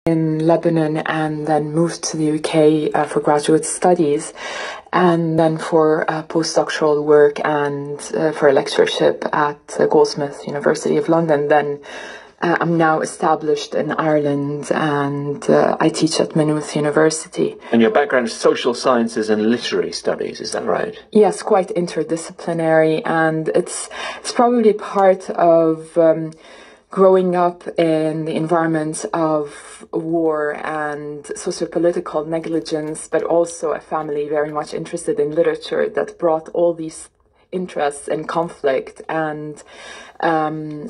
in Lebanon and then moved to the UK for graduate studies, and then for postdoctoral work and for a lectureship at Goldsmiths University of London. Then I'm now established in Ireland, and I teach at Maynooth University. And your background is social sciences and literary studies, is that right? Yes, quite interdisciplinary, and it's probably part of growing up in the environment of war and socio-political negligence, but also a family very much interested in literature that brought all these interests in conflict and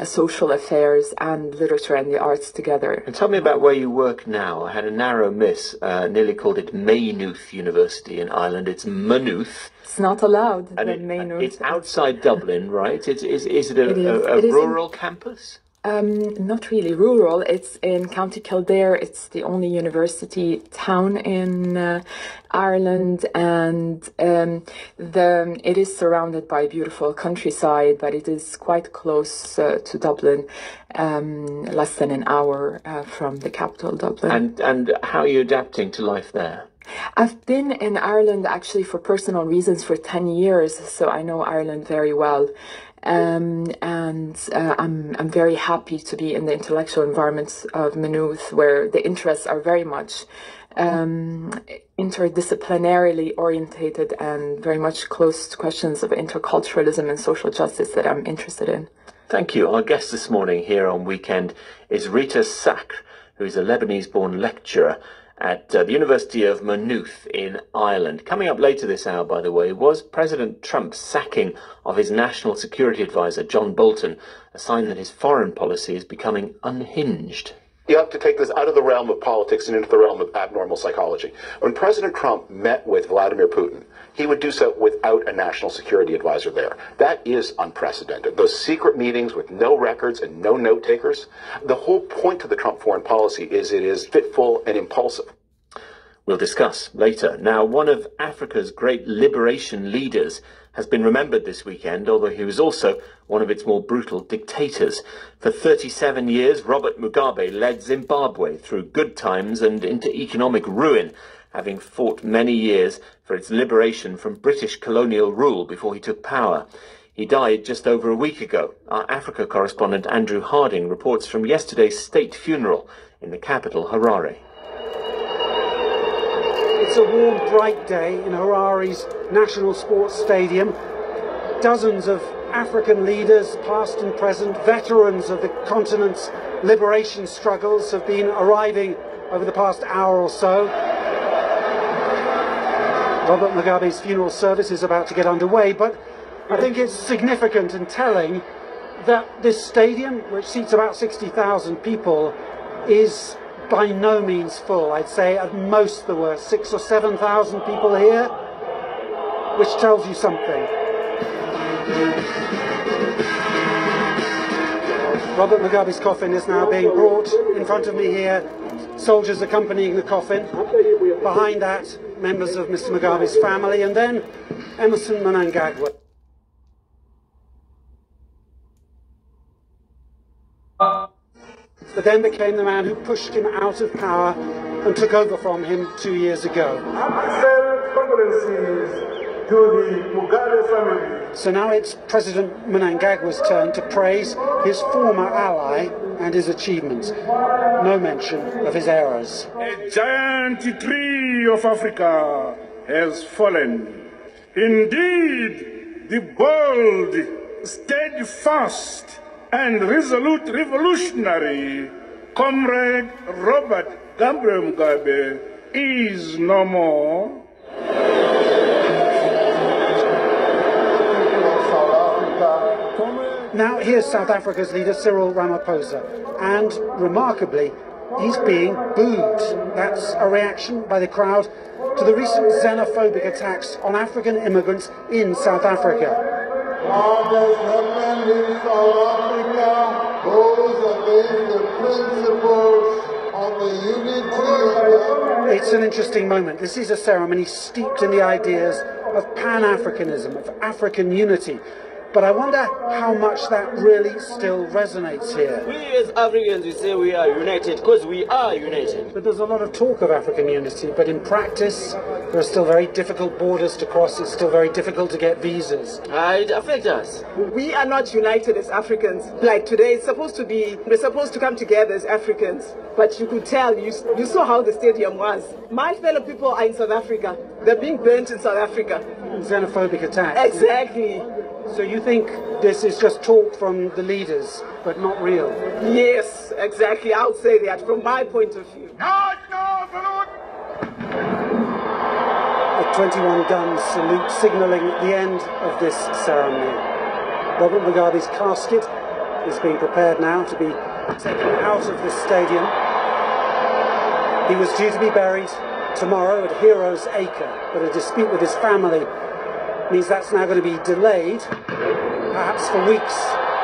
social affairs and literature and the arts together. And tell me about where you work now. I had a narrow miss, nearly called it Maynooth University in Ireland. It's Maynooth. It's not allowed. And it's outside Dublin, right? Is it a rural campus? Not really rural. It's in County Kildare. It's the only university town in Ireland, and it is surrounded by beautiful countryside, but it is quite close to Dublin, less than an hour from the capital, Dublin. And how are you adapting to life there? I've been in Ireland actually for personal reasons for 10 years, so I know Ireland very well. And I'm very happy to be in the intellectual environments of Maynooth, where the interests are very much interdisciplinarily orientated and very much close to questions of interculturalism and social justice that I'm interested in. Thank you. Our guest this morning here on Weekend is Rita Sacre, who is a Lebanese-born lecturer at the University of Maynooth in Ireland. Coming up later this hour, by the way, was President Trump's sacking of his national security advisor, John Bolton, a sign that his foreign policy is becoming unhinged. You have to take this out of the realm of politics and into the realm of abnormal psychology. When President Trump met with Vladimir Putin, he would do so without a national security advisor there. That is unprecedented. Those secret meetings with no records and no note takers. The whole point of the Trump foreign policy is it is fitful and impulsive. We'll discuss later. Now, one of Africa's great liberation leaders has been remembered this weekend, although he was also one of its more brutal dictators. For 37 years, Robert Mugabe led Zimbabwe through good times and into economic ruin, having fought many years for its liberation from British colonial rule before he took power. He died just over a week ago. Our Africa correspondent Andrew Harding reports from yesterday's state funeral in the capital, Harare. It's a warm, bright day in Harare's National Sports Stadium. Dozens of African leaders, past and present, veterans of the continent's liberation struggles, have been arriving over the past hour or so. Robert Mugabe's funeral service is about to get underway, but I think it's significant and telling that this stadium, which seats about 60,000 people, is by no means full. I'd say at most there were 6,000 or 7,000 people here, which tells you something. Robert Mugabe's coffin is now being brought in front of me here. Soldiers accompanying the coffin. Behind that, members of Mr. Mugabe's family, and then Emmerson Mnangagwa. But then became the man who pushed him out of power and took over from him 2 years ago. To the Mugabe family. So now it's President Mnangagwa's turn to praise his former ally and his achievements. No mention of his errors. A giant tree of Africa has fallen. Indeed, the bold, steadfast, and resolute revolutionary Comrade Robert Gabriel Mugabe is no more. Now here's South Africa's leader Cyril Ramaphosa, and remarkably, he's being booed. That's a reaction by the crowd to the recent xenophobic attacks on African immigrants in South Africa. What has happened in South Africa goes against the principles of the unity of It's an interesting moment. This is a ceremony steeped in the ideas of Pan-Africanism, of African unity. But I wonder how much that really still resonates here. We as Africans, we say we are united because we are united. But there's a lot of talk of African unity, but in practice, there are still very difficult borders to cross. It's still very difficult to get visas. It affects us. We are not united as Africans. Like today, we're supposed to come together as Africans. But you could tell, you saw how the stadium was. My fellow people are in South Africa. They're being burnt in South Africa. Xenophobic attacks. Exactly. So you think this is just talk from the leaders, but not real? Yes, exactly. I would say that from my point of view. A 21-gun salute signalling the end of this ceremony. Robert Mugabe's casket is being prepared now to be taken out of the stadium. He was due to be buried tomorrow at Heroes Acre, but a dispute with his family means that's now going to be delayed, perhaps for weeks,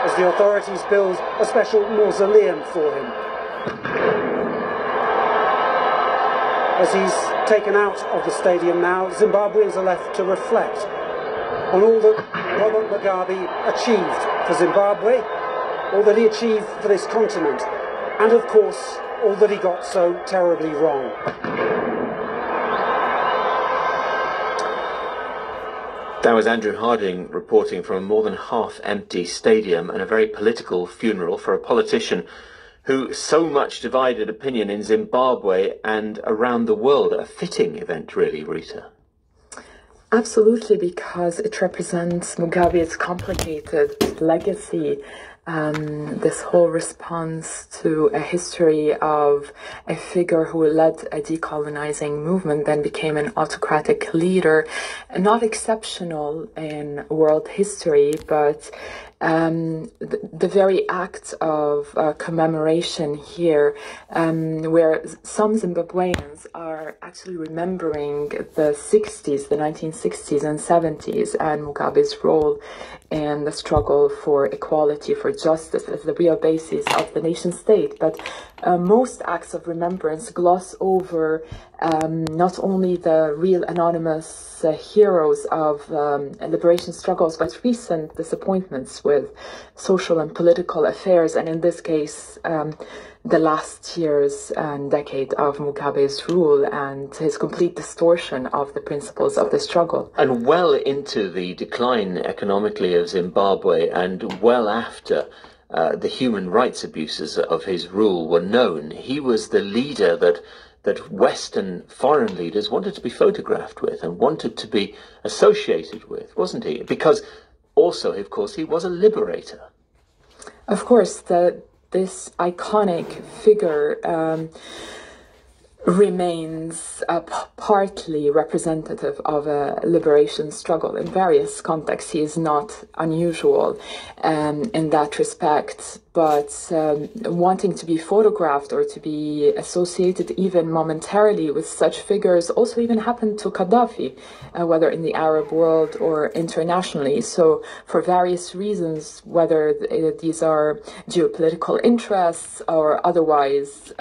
as the authorities build a special mausoleum for him. As he's taken out of the stadium now, Zimbabweans are left to reflect on all that Robert Mugabe achieved for Zimbabwe, all that he achieved for this continent, and of course, all that he got so terribly wrong. That was Andrew Harding reporting from a more than half-empty stadium and a very political funeral for a politician who so much divided opinion in Zimbabwe and around the world. A fitting event, really, Rita. Absolutely, because it represents Mugabe's complicated legacy. This whole response to a history of a figure who led a decolonizing movement, then became an autocratic leader, not exceptional in world history, but the very act of commemoration here, where some Zimbabweans are actually remembering the 60s, the 1960s and 70s, and Mugabe's role in the struggle for equality, for justice, as the real basis of the nation state. But most acts of remembrance gloss over not only the real anonymous heroes of liberation struggles, but recent disappointments with social and political affairs, and in this case, the last years and decade of Mugabe's rule and his complete distortion of the principles of the struggle. And well into the decline economically of Zimbabwe, and well after the human rights abuses of his rule were known, he was the leader that Western foreign leaders wanted to be photographed with and wanted to be associated with, wasn't he? Because also, of course, he was a liberator. Of course, this iconic figure remains partly representative of a liberation struggle. In various contexts, he is not unusual in that respect, but wanting to be photographed or to be associated even momentarily with such figures also even happened to Gaddafi, whether in the Arab world or internationally. So for various reasons, whether these are geopolitical interests or otherwise,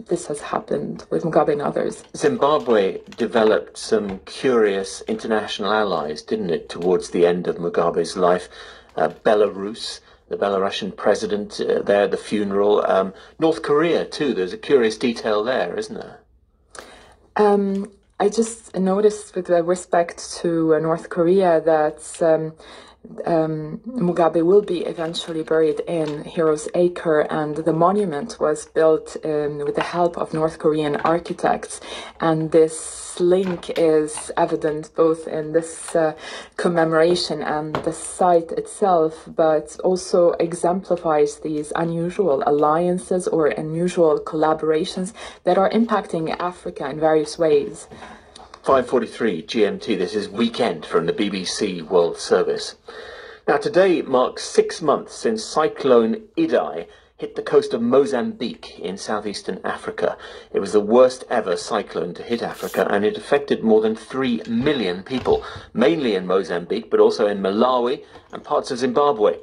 this has happened with Mugabe and others. Zimbabwe developed some curious international allies, didn't it, towards the end of Mugabe's life? Belarus, the Belarusian president there at the funeral. North Korea, too. There's a curious detail there, isn't there? I just noticed with respect to North Korea that Mugabe will be eventually buried in Heroes Acre, and the monument was built with the help of North Korean architects, and this link is evident both in this commemoration and the site itself, but also exemplifies these unusual alliances or unusual collaborations that are impacting Africa in various ways. 5:43 GMT, this is Weekend from the BBC World Service. Now today marks 6 months since Cyclone Idai hit the coast of Mozambique in southeastern Africa. It was the worst ever cyclone to hit Africa, and it affected more than 3 million people, mainly in Mozambique, but also in Malawi and parts of Zimbabwe.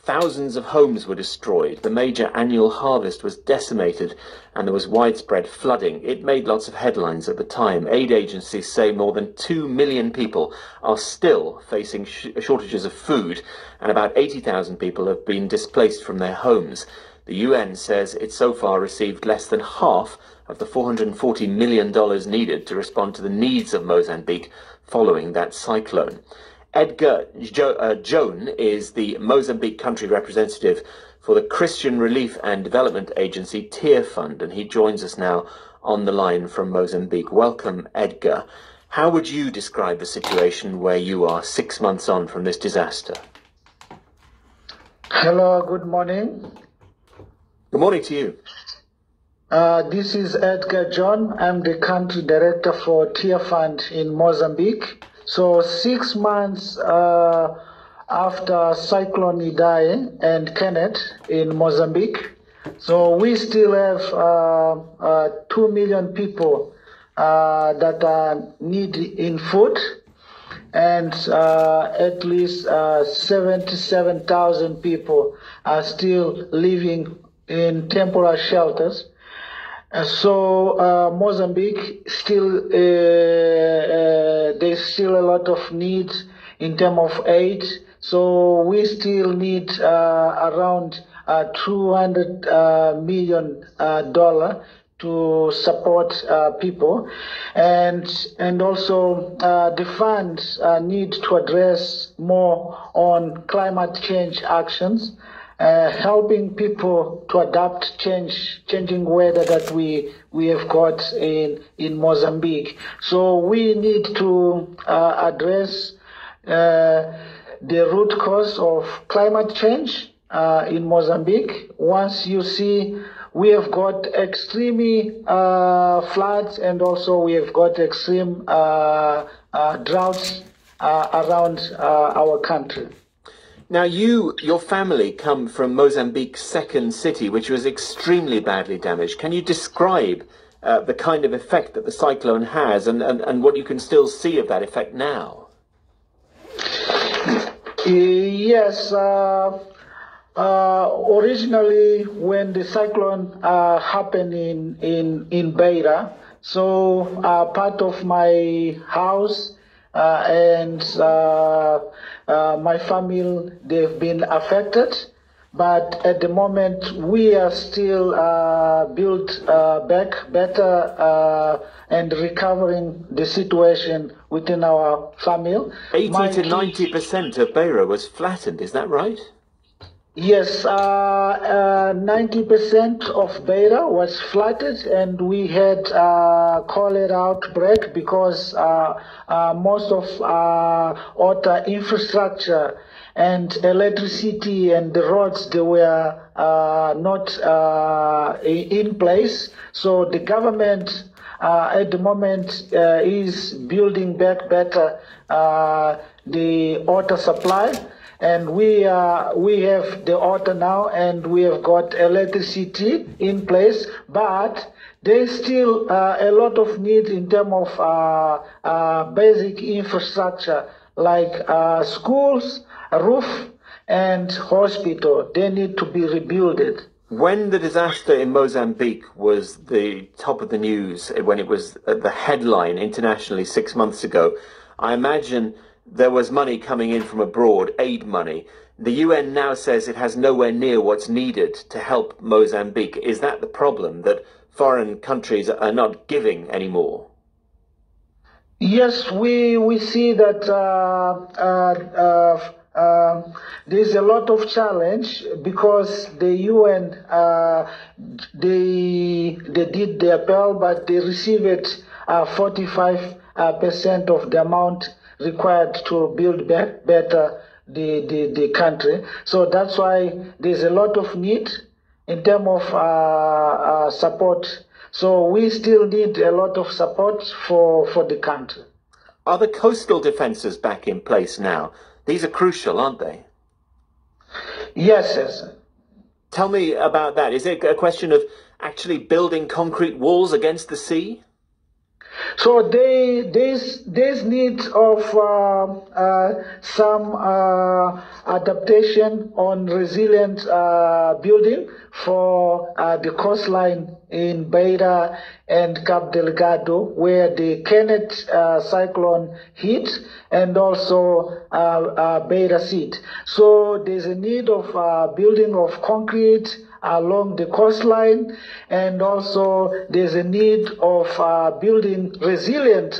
Thousands of homes were destroyed, the major annual harvest was decimated, and there was widespread flooding. It made lots of headlines at the time. Aid agencies say more than 2 million people are still facing shortages of food, and about 80,000 people have been displaced from their homes. The UN says it so far received less than half of the $440 million needed to respond to the needs of Mozambique following that cyclone. Edgar Joan is the Mozambique country representative for the Christian Relief and Development Agency Tear Fund, and he joins us now on the line from Mozambique. Welcome, Edgar. How would you describe the situation where you are 6 months on from this disaster? Hello, good morning. Good morning to you. This is Edgar John. I'm the country director for Tear Fund in Mozambique. So 6 months after Cyclone Idai and Kenneth in Mozambique, so we still have 2 million people that are needing food, and at least 77,000 people are still living in temporary shelters. So Mozambique still there's still a lot of needs in terms of aid. So we still need around $200 million to support people, and also the funds need to address more on climate change actions. Helping people to adapt changing weather that we have got in Mozambique. So we need to address the root cause of climate change in Mozambique. Once you see, we have got extreme floods, and also we have got extreme droughts around our country. Now, your family come from Mozambique's second city, which was extremely badly damaged. Can you describe the kind of effect that the cyclone has and what you can still see of that effect now? Yes. Originally, when the cyclone happened in Beira, so part of my house and my family, they've been affected, but at the moment we are still built back better and recovering the situation within our family. 80 to 90% of Beira was flattened, is that right? Yes, 90% of Beira was flooded, and we had cholera outbreak because most of water infrastructure and electricity and the roads, they were not in place. So the government at the moment is building back better the water supply. And we have the water now, and we have got electricity in place, but there's still a lot of need in terms of basic infrastructure like schools, roof, and hospital. They need to be rebuilt. When the disaster in Mozambique was the top of the news, when it was the headline internationally 6 months ago, I imagine there was money coming in from abroad, aid money. The UN now says it has nowhere near what's needed to help Mozambique. Is that the problem, that foreign countries are not giving anymore? Yes, we see that there's a lot of challenge because the UN, they did their bill, but they received 45% of the amount required to build back better the country. So that's why there's a lot of need in terms of support. So we still need a lot of support for the country. Are the coastal defences back in place now? These are crucial, aren't they? Yes, yes. Tell me about that. Is it a question of actually building concrete walls against the sea? So there's need of some adaptation on resilient building for the coastline in Beira and Cabo Delgado, where the Kenneth cyclone hit, and also Beira Sea. So there's a need of building of concrete along the coastline, and also there's a need of building resilient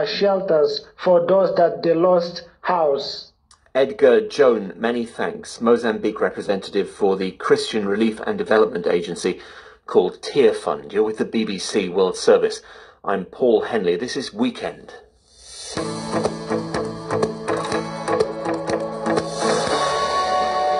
shelters for those that they lost house. Edgar Joan, many thanks. Mozambique representative for the Christian Relief and Development Agency called Tear Fund. You're with the BBC World Service. I'm Paul Henley. This is Weekend.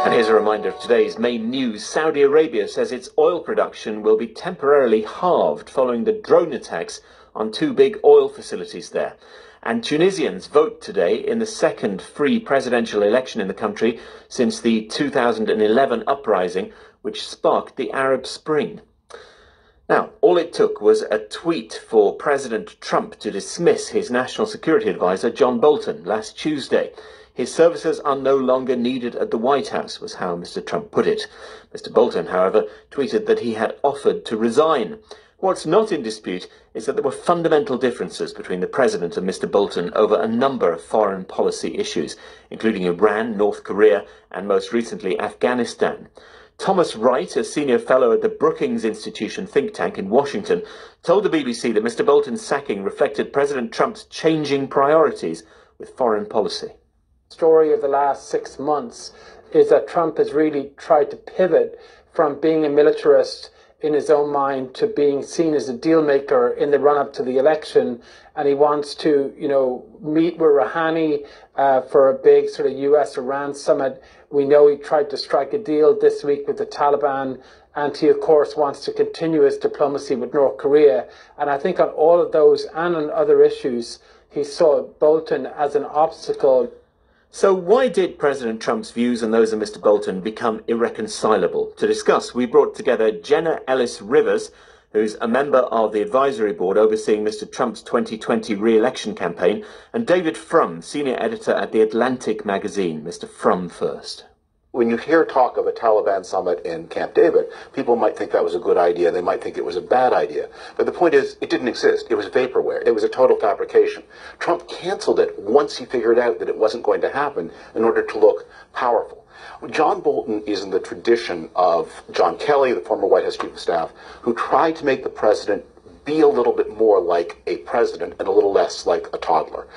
And here's a reminder of today's main news. Saudi Arabia says its oil production will be temporarily halved following the drone attacks on two big oil facilities there. And Tunisians vote today in the second free presidential election in the country since the 2011 uprising, which sparked the Arab Spring. Now, all it took was a tweet for President Trump to dismiss his national security advisor, John Bolton, last Tuesday. His services are no longer needed at the White House, was how Mr. Trump put it. Mr. Bolton, however, tweeted that he had offered to resign. What's not in dispute is that there were fundamental differences between the President and Mr. Bolton over a number of foreign policy issues, including Iran, North Korea, and most recently Afghanistan. Thomas Wright, a senior fellow at the Brookings Institution think tank in Washington, told the BBC that Mr. Bolton's sacking reflected President Trump's changing priorities with foreign policy. The story of the last 6 months is that Trump has really tried to pivot from being a militarist in his own mind to being seen as a deal maker in the run-up to the election, and he wants to, meet with Rouhani for a big sort of US-Iran summit. We know he tried to strike a deal this week with the Taliban, and he, of course, wants to continue his diplomacy with North Korea. And I think on all of those and on other issues, he saw Bolton as an obstacle. So why did President Trump's views and those of Mr. Bolton become irreconcilable? To discuss, we brought together Jenna Ellis-Rivers, who's a member of the advisory board overseeing Mr. Trump's 2020 re-election campaign, and David Frum, senior editor at The Atlantic magazine. Mr. Frum first. When you hear talk of a Taliban summit in Camp David, people might think that was a good idea. They might think it was a bad idea. But the point is, it didn't exist. It was vaporware. It was a total fabrication. Trump canceled it once he figured out that it wasn't going to happen in order to look powerful. John Bolton is in the tradition of John Kelly, the former White House chief of staff, who tried to make the president be a little bit more like a president and a little less like a toddler,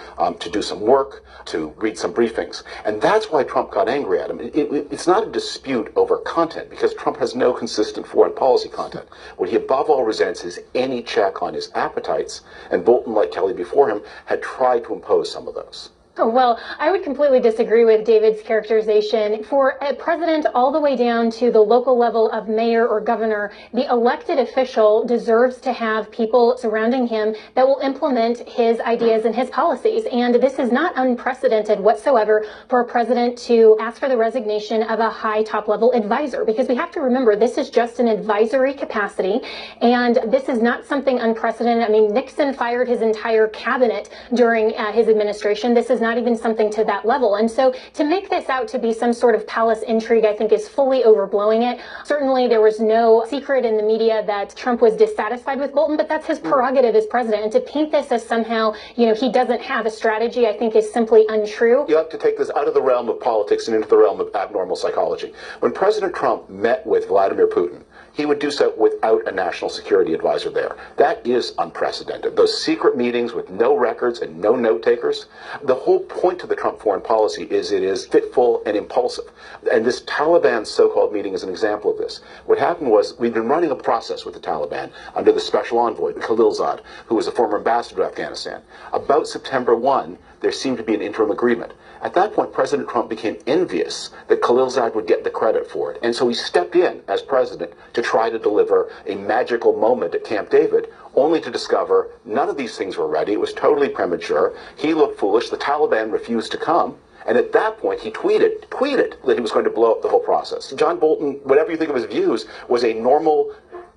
to do some work, to read some briefings. And that's why Trump got angry at him. It's not a dispute over content, because Trump has no consistent foreign policy content. What he above all resents is any check on his appetites, and Bolton, like Kelly before him, had tried to impose some of those. Oh, well, I would completely disagree with David's characterization. For a president all the way down to the local level of mayor or governor, the elected official deserves to have people surrounding him that will implement his ideas and his policies. And this is not unprecedented whatsoever for a president to ask for the resignation of a high top-level advisor, because we have to remember this is just an advisory capacity, and this is not something unprecedented. I mean, Nixon fired his entire cabinet during his administration. This is not even something to that level. And so to make this out to be some sort of palace intrigue, I think is fully overblowing it. Certainly there was no secret in the media that Trump was dissatisfied with Bolton, but that's his prerogative as president. And to paint this as somehow, he doesn't have a strategy, I think is simply untrue. You have to take this out of the realm of politics and into the realm of abnormal psychology. When President Trump met with Vladimir Putin, he would do so without a national security advisor there. That is unprecedented. Those secret meetings with no records and no note takers. The whole point of the Trump foreign policy is it is fitful and impulsive. And this Taliban so-called meeting is an example of this. What happened was we've been running a process with the Taliban under the special envoy, Khalilzad, who was a former ambassador to Afghanistan. About September 1, there seemed to be an interim agreement. At that point, President Trump became envious that Khalilzad would get the credit for it. And so he stepped in as president to try to deliver a magical moment at Camp David, only to discover none of these things were ready. It was totally premature. He looked foolish. The Taliban refused to come. And at that point, he tweeted that he was going to blow up the whole process. John Bolton, whatever you think of his views, was a normal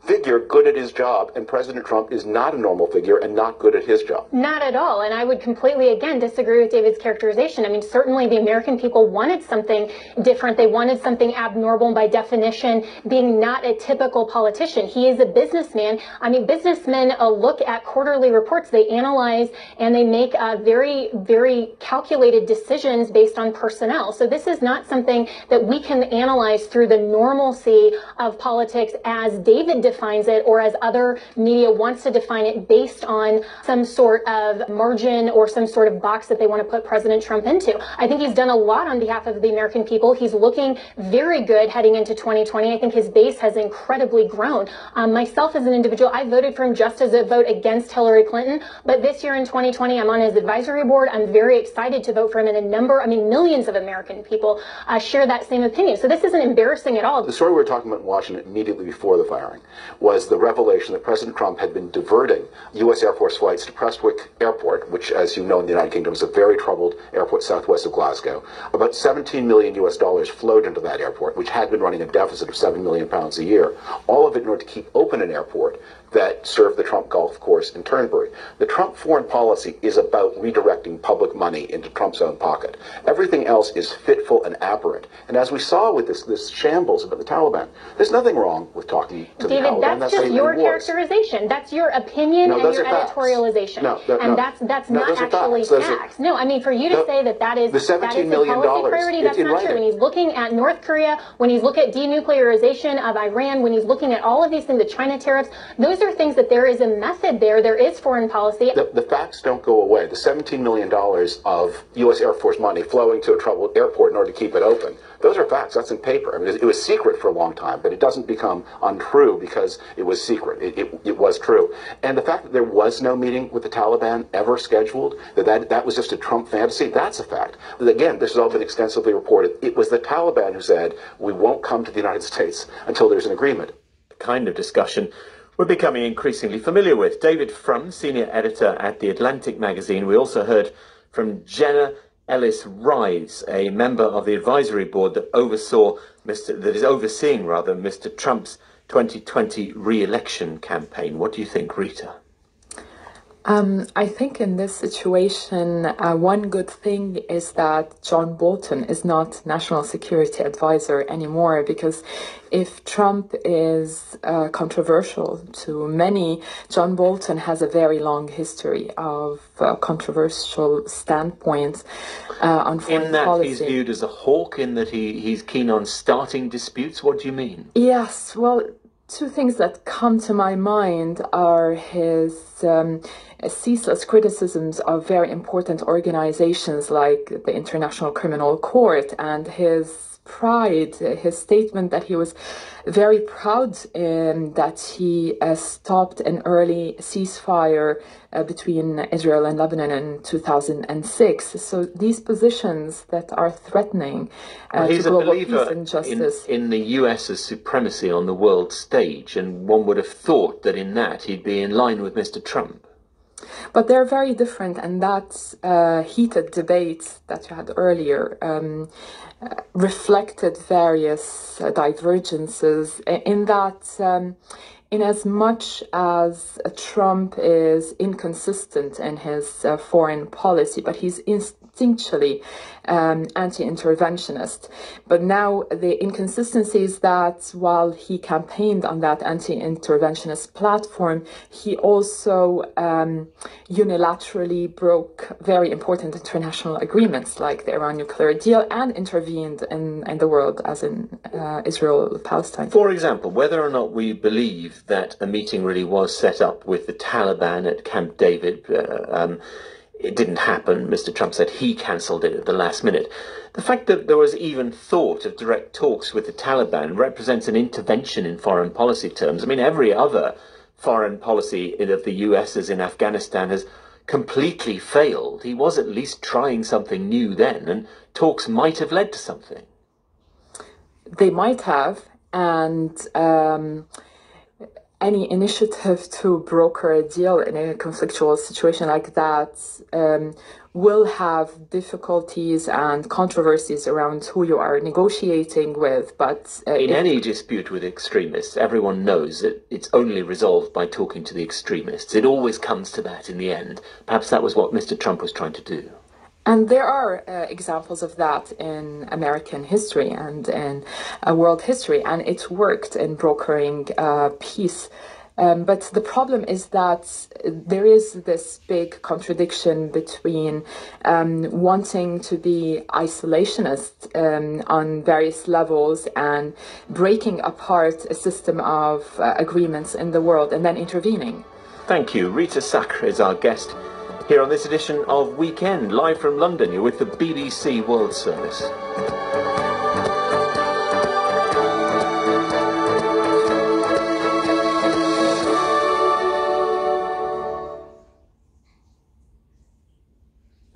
figure good at his job, and President Trump is not a normal figure and not good at his job. Not at all. And I would completely, again, disagree with David's characterization. I mean, certainly the American people wanted something different. They wanted something abnormal, by definition, being not a typical politician. He is a businessman. I mean, businessmen look at quarterly reports. They analyze and they make very, very calculated decisions based on personnel. So this is not something that we can analyze through the normalcy of politics as David defines it, or as other media wants to define it, based on some sort of margin or some sort of box that they want to put President Trump into. I think he's done a lot on behalf of the American people. He's looking very good heading into 2020. I think his base has incredibly grown. Myself as an individual, I voted for him just as a vote against Hillary Clinton, but this year in 2020, I'm on his advisory board. I'm very excited to vote for him, and millions of American people share that same opinion. So this isn't embarrassing at all. The story we were talking about in Washington immediately before the firing was the revelation that President Trump had been diverting U.S. Air Force flights to Prestwick Airport, which, as you know, in the United Kingdom is a very troubled airport southwest of Glasgow. About $17 million flowed into that airport, which had been running a deficit of £7 million a year, all of it in order to keep open an airport that served the Trump golf course in Turnberry. The Trump foreign policy is about redirecting public money into Trump's own pocket. Everything else is fitful and aberrant. And as we saw with this shambles about the Taliban, there's nothing wrong with talking to David, the Taliban. that's just your characterization. That's your opinion and your editorialization. That's not actually facts. No, I mean, for you to say that is the $17 million policy priority, that's not true. When he's looking at North Korea, when he's looking at denuclearization of Iran, when he's looking at all of these things, the China tariffs, those are things that there is a method there. There is foreign policy. The facts don't go away. The $17 million of U.S. Air Force money flowing to a troubled airport in order to keep it open, those are facts. That's in paper. I mean, it was secret for a long time, but it doesn't become untrue because it was secret. It was true. And the fact that there was no meeting with the Taliban ever scheduled, that was just a Trump fantasy, that's a fact. But again, this has all been extensively reported. It was the Taliban who said, we won't come to the United States until there's an agreement. The kind of discussion we're becoming increasingly familiar with. David Frum, senior editor at The Atlantic magazine. We also heard from Jenna Ellis-Rice, a member of the advisory board that is overseeing Mr. Trump's 2020 re-election campaign. What do you think, Rita? I think in this situation, one good thing is that John Bolton is not national security advisor anymore, because if Trump is controversial to many, John Bolton has a very long history of controversial standpoints on foreign policy. He's viewed as a hawk, in that he's keen on starting disputes. What do you mean? Yes, well, two things that come to my mind are his ceaseless criticisms of very important organizations like the International Criminal Court, and his pride, his statement that he was very proud that he stopped an early ceasefire between Israel and Lebanon in 2006. So these positions that are threatening to global peace and justice. In the US's supremacy on the world stage, and one would have thought that in that he'd be in line with Mr. Trump. But they're very different, and that heated debate that you had earlier reflected various divergences in that in as much as Trump is inconsistent in his foreign policy, but he's instinctually anti-interventionist. But now the inconsistency is that while he campaigned on that anti-interventionist platform, he also unilaterally broke very important international agreements like the Iran nuclear deal, and intervened in the world, as in Israel-Palestine. For example, whether or not we believe that a meeting really was set up with the Taliban at Camp David, it didn't happen. Mr. Trump said he cancelled it at the last minute. The fact that there was even thought of direct talks with the Taliban represents an intervention in foreign policy terms. I mean, every other foreign policy of the US's in Afghanistan has completely failed. He was at least trying something new then, and talks might have led to something. They might have, and any initiative to broker a deal in a conflictual situation like that will have difficulties and controversies around who you are negotiating with. But in any dispute with extremists, everyone knows that it's only resolved by talking to the extremists. It always comes to that in the end. Perhaps that was what Mr. Trump was trying to do. And there are examples of that in American history and in world history, and it worked in brokering peace. But the problem is that there is this big contradiction between wanting to be isolationist on various levels and breaking apart a system of agreements in the world and then intervening. Thank you. Rita Sacre is our guest here on this edition of Weekend. Live from London, you're with the BBC World Service.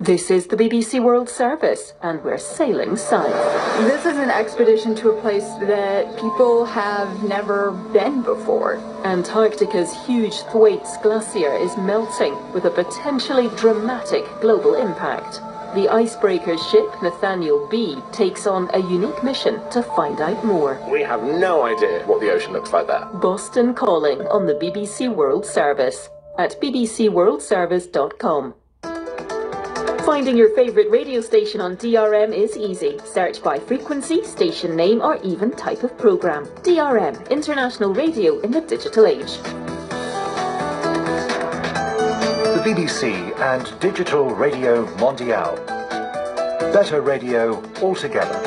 This is the BBC World Service, and we're sailing south. This is an expedition to a place that people have never been before. Antarctica's huge Thwaites Glacier is melting with a potentially dramatic global impact. The icebreaker ship Nathaniel B takes on a unique mission to find out more. We have no idea what the ocean looks like there. Boston Calling on the BBC World Service at bbcworldservice.com. Finding your favourite radio station on DRM is easy. Search by frequency, station name, or even type of programme. DRM, International Radio in the Digital Age. The BBC and Digital Radio Mondiale. Better radio altogether.